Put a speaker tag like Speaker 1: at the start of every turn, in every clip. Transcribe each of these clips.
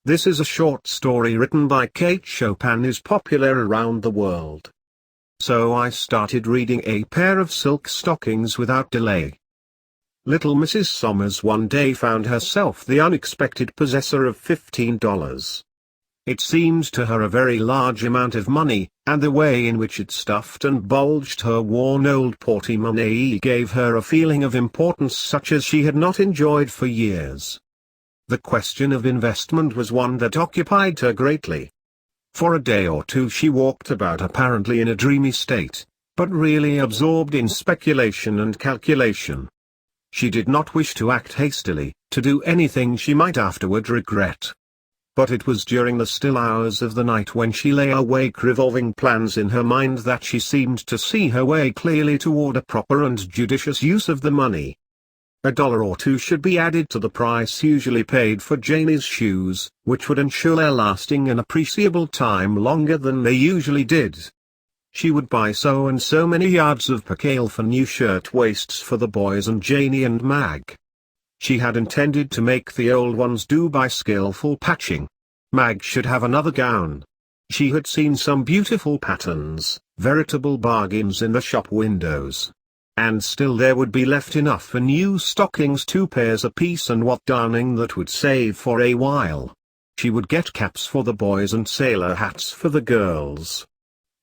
Speaker 1: This is a short story written by Chopin is popular around the world. So I started reading A Pair of Silk Stockings without delay. Little Mrs. Somers one day found herself the unexpected possessor of $15. It seemed to her a very large amount of money, and the way in which it stuffed and bulged her worn old portemonnaie gave her a feeling of importance such as she had not enjoyed for years. The question of investment was one that occupied her greatly. For a day or two she walked about apparently in a dreamy state, but really absorbed in speculation and calculation. She did not wish to act hastily, to do anything she might afterward regret. But it was during the still hours of the night when she lay awake revolving plans in her mind that she seemed to see her way clearly toward a proper and judicious use of the money. $1 or $2 should be added to the price usually paid for Janie's shoes, which would ensure their lasting an appreciable time longer than they usually did. She would buy so and so many yards of percale for new shirt-waists for the boys and Janie and Mag. She had intended to make the old ones do by skillful patching. Mag should have another gown. She had seen some beautiful patterns, veritable bargains in the shop windows. And still there would be left enough for new stockings, 2 pairs apiece, and what darning that would save for a while. She would get caps for the boys and sailor hats for the girls.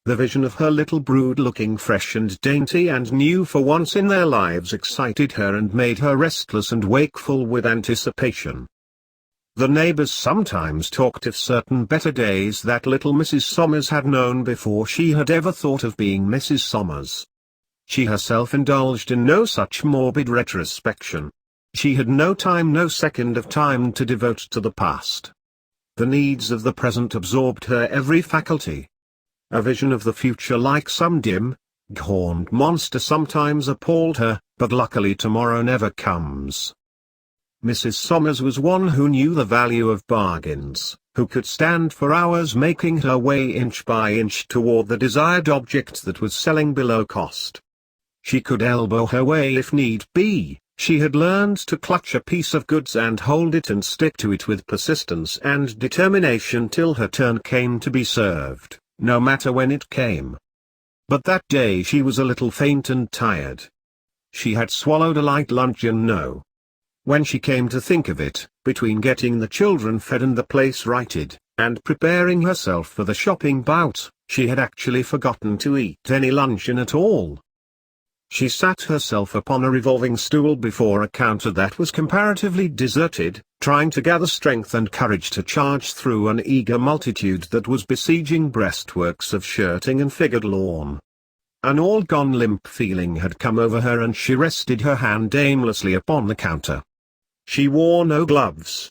Speaker 1: The vision of her little brood looking fresh and dainty and new for once in their lives excited her and made her restless and wakeful with anticipation. The neighbors sometimes talked of certain better days that little Mrs. Somers had known before she had ever thought of being Mrs. Somers. She herself indulged in no such morbid retrospection. She had no time, no second of time to devote to the past. The needs of the present absorbed her every faculty. A vision of the future like some dim, horned monster sometimes appalled her, but luckily tomorrow never comes. Mrs. Somers was one who knew the value of bargains, who could stand for hours making her way inch by inch toward the desired object that was selling below cost. She could elbow her way if need be. She had learned to clutch a piece of goods and hold it and stick to it with persistence and determination till her turn came to be served, no matter when it came. But that day she was a little faint and tired. She had swallowed a light luncheon. When she came to think of it, between getting the children fed and the place righted, and preparing herself for the shopping bout, she had actually forgotten to eat any luncheon at all. She sat herself upon a revolving stool before a counter that was comparatively deserted, trying to gather strength and courage to charge through an eager multitude that was besieging breastworks of shirting and figured lawn. An all-gone limp feeling had come over her and she rested her hand aimlessly upon the counter. She wore no gloves.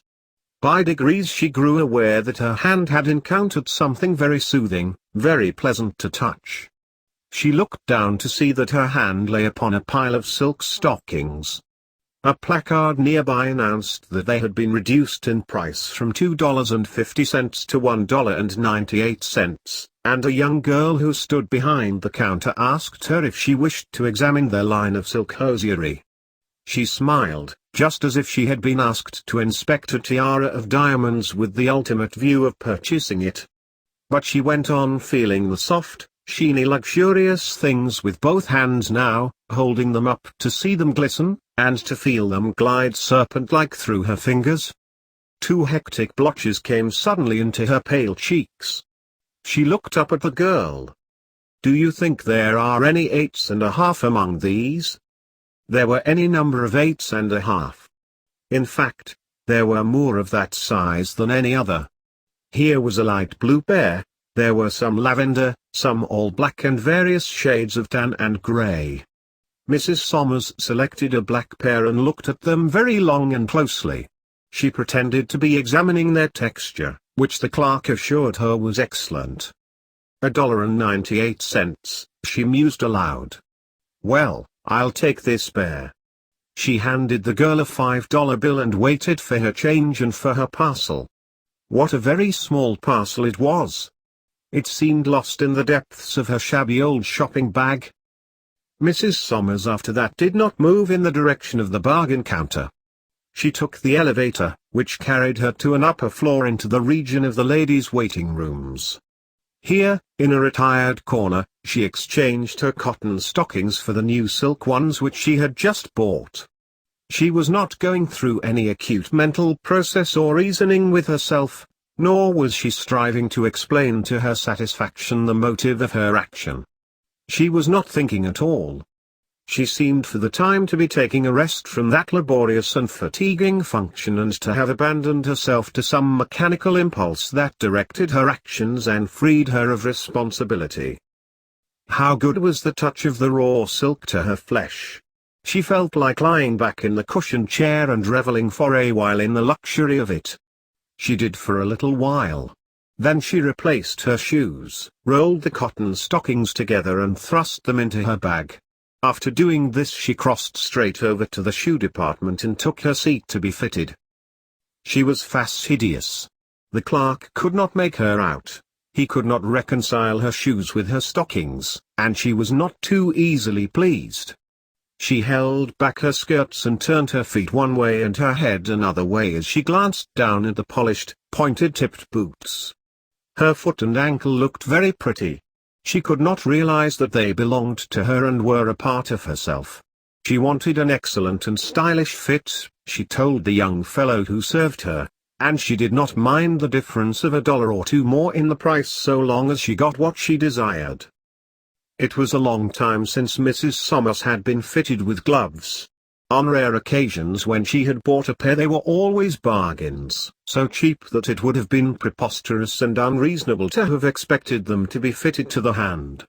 Speaker 1: By degrees she grew aware that her hand had encountered something very soothing, very pleasant to touch. She looked down to see that her hand lay upon a pile of silk stockings. A placard nearby announced that they had been reduced in price from $2.50 to $1.98, and a young girl who stood behind the counter asked her if she wished to examine their line of silk hosiery. She smiled, just as if she had been asked to inspect a tiara of diamonds with the ultimate view of purchasing it. But she went on feeling the soft, sheeny luxurious things with both hands now, holding them up to see them glisten, and to feel them glide serpent-like through her fingers. 2 hectic blotches came suddenly into her pale cheeks. She looked up at the girl. "Do you think there are any 8½ among these?" There were any number of 8½. In fact, there were more of that size than any other. Here was a light blue pair. There were some lavender, some all black and various shades of tan and grey. Mrs. Somers selected a black pair and looked at them very long and closely. She pretended to be examining their texture, which the clerk assured her was excellent. $1.98, she mused aloud. "Well, I'll take this pair." She handed the girl a $5 bill and waited for her change and for her parcel. What a very small parcel it was! It seemed lost in the depths of her shabby old shopping bag. Mrs. Somers after that did not move in the direction of the bargain counter. She took the elevator, which carried her to an upper floor into the region of the ladies' waiting rooms. Here, in a retired corner, she exchanged her cotton stockings for the new silk ones which she had just bought. She was not going through any acute mental process or reasoning with herself, nor was she striving to explain to her satisfaction the motive of her action. She was not thinking at all. She seemed for the time to be taking a rest from that laborious and fatiguing function and to have abandoned herself to some mechanical impulse that directed her actions and freed her of responsibility. How good was the touch of the raw silk to her flesh! She felt like lying back in the cushioned chair and reveling for a while in the luxury of it. She did for a little while. Then she replaced her shoes, rolled the cotton stockings together and thrust them into her bag. After doing this she crossed straight over to the shoe department and took her seat to be fitted. She was fastidious. The clerk could not make her out. He could not reconcile her shoes with her stockings, and she was not too easily pleased. She held back her skirts and turned her feet one way and her head another way as she glanced down at the polished, pointed-tipped boots. Her foot and ankle looked very pretty. She could not realize that they belonged to her and were a part of herself. She wanted an excellent and stylish fit, she told the young fellow who served her, and she did not mind the difference of $1 or $2 more in the price so long as she got what she desired. It was a long time since Mrs. Somers had been fitted with gloves. On rare occasions when she had bought a pair they were always bargains, so cheap that it would have been preposterous and unreasonable to have expected them to be fitted to the hand.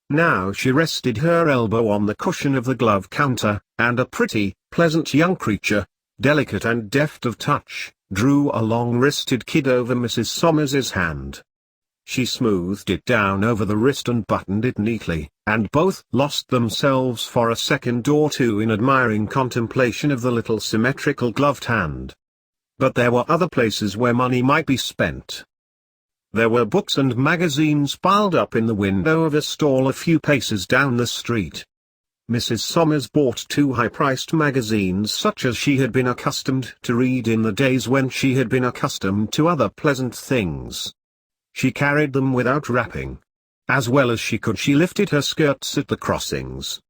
Speaker 1: Now she rested her elbow on the cushion of the glove counter, and a pretty, pleasant young creature, delicate and deft of touch, drew a long-wristed kid over Mrs. Somers's hand. She smoothed it down over the wrist and buttoned it neatly, and both lost themselves for a second or two in admiring contemplation of the little symmetrical gloved hand. But there were other places where money might be spent. There were books and magazines piled up in the window of a stall a few paces down the street. Mrs. Somers bought 2 high-priced magazines such as she had been accustomed to read in the days when she had been accustomed to other pleasant things. She carried them without wrapping. As well as she could she lifted her skirts at the crossings.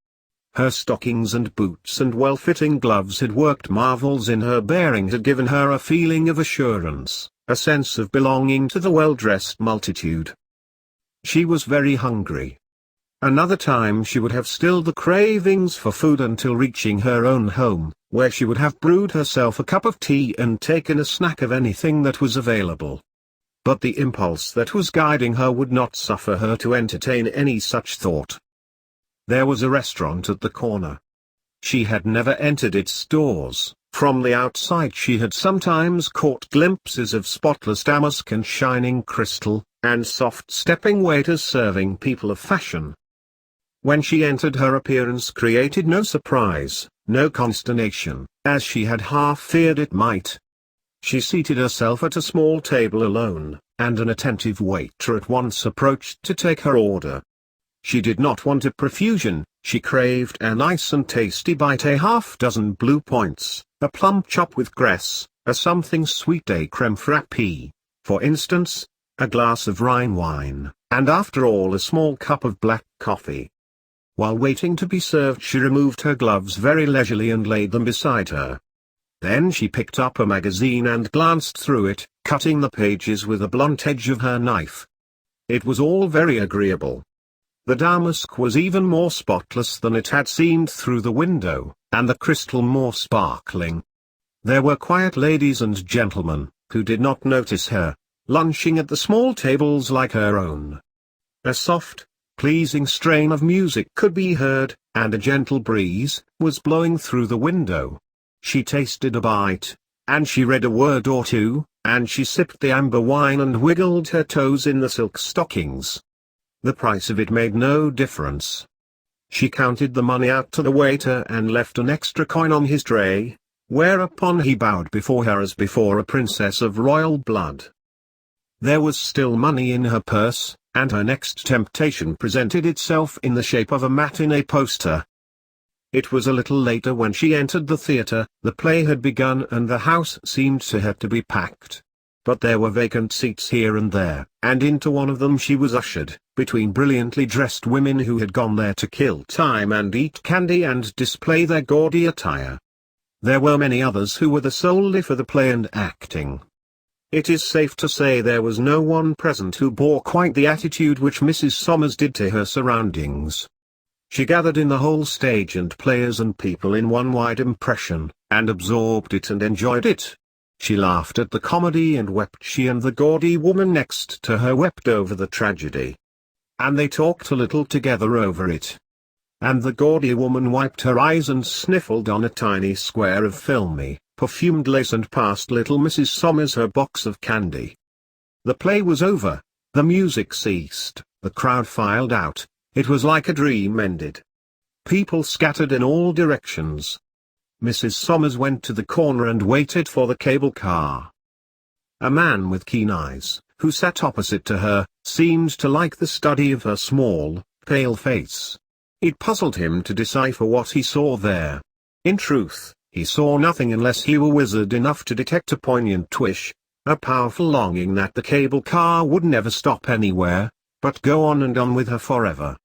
Speaker 1: Her stockings and boots and well-fitting gloves had worked marvels in her bearing, had given her a feeling of assurance, a sense of belonging to the well-dressed multitude. She was very hungry. Another time she would have stilled the cravings for food until reaching her own home, where she would have brewed herself a cup of tea and taken a snack of anything that was available. But the impulse that was guiding her would not suffer her to entertain any such thought. There was a restaurant at the corner. She had never entered its doors. From the outside she had sometimes caught glimpses of spotless damask and shining crystal, and soft-stepping waiters serving people of fashion. When she entered her appearance created no surprise, no consternation, as she had half feared it might. She seated herself at a small table alone, and an attentive waiter at once approached to take her order. She did not want a profusion, she craved a nice and tasty bite, a half-dozen blue points, a plum chop with cress, a something sweet, a creme frappée, for instance, a glass of Rhine wine, and after all a small cup of black coffee. While waiting to be served she removed her gloves very leisurely and laid them beside her. Then she picked up a magazine and glanced through it, cutting the pages with the blunt edge of her knife. It was all very agreeable. The damask was even more spotless than it had seemed through the window, and the crystal more sparkling. There were quiet ladies and gentlemen, who did not notice her, lunching at the small tables like her own. A soft, pleasing strain of music could be heard, and a gentle breeze was blowing through the window. She tasted a bite, and she read a word or two, and she sipped the amber wine and wiggled her toes in the silk stockings. The price of it made no difference. She counted the money out to the waiter and left an extra coin on his tray, whereupon he bowed before her as before a princess of royal blood. There was still money in her purse, and her next temptation presented itself in the shape of a matinee poster. It was a little later when she entered the theater. The play had begun and the house seemed to have to be packed. But there were vacant seats here and there, and into one of them she was ushered, between brilliantly dressed women who had gone there to kill time and eat candy and display their gaudy attire. There were many others who were there solely for the play and acting. It is safe to say there was no one present who bore quite the attitude which Mrs. Somers did to her surroundings. She gathered in the whole stage and players and people in one wide impression, and absorbed it and enjoyed it. She laughed at the comedy and wept. She and the gaudy woman next to her wept over the tragedy. And they talked a little together over it. And the gaudy woman wiped her eyes and sniffled on a tiny square of filmy, perfumed lace and passed little Mrs. Somers her box of candy. The play was over, the music ceased, the crowd filed out. It was like a dream ended. People scattered in all directions. Mrs. Somers went to the corner and waited for the cable car. A man with keen eyes, who sat opposite to her, seemed to like the study of her small, pale face. It puzzled him to decipher what he saw there. In truth, he saw nothing unless he were wizard enough to detect a poignant wish, a powerful longing that the cable car would never stop anywhere, but go on and on with her forever.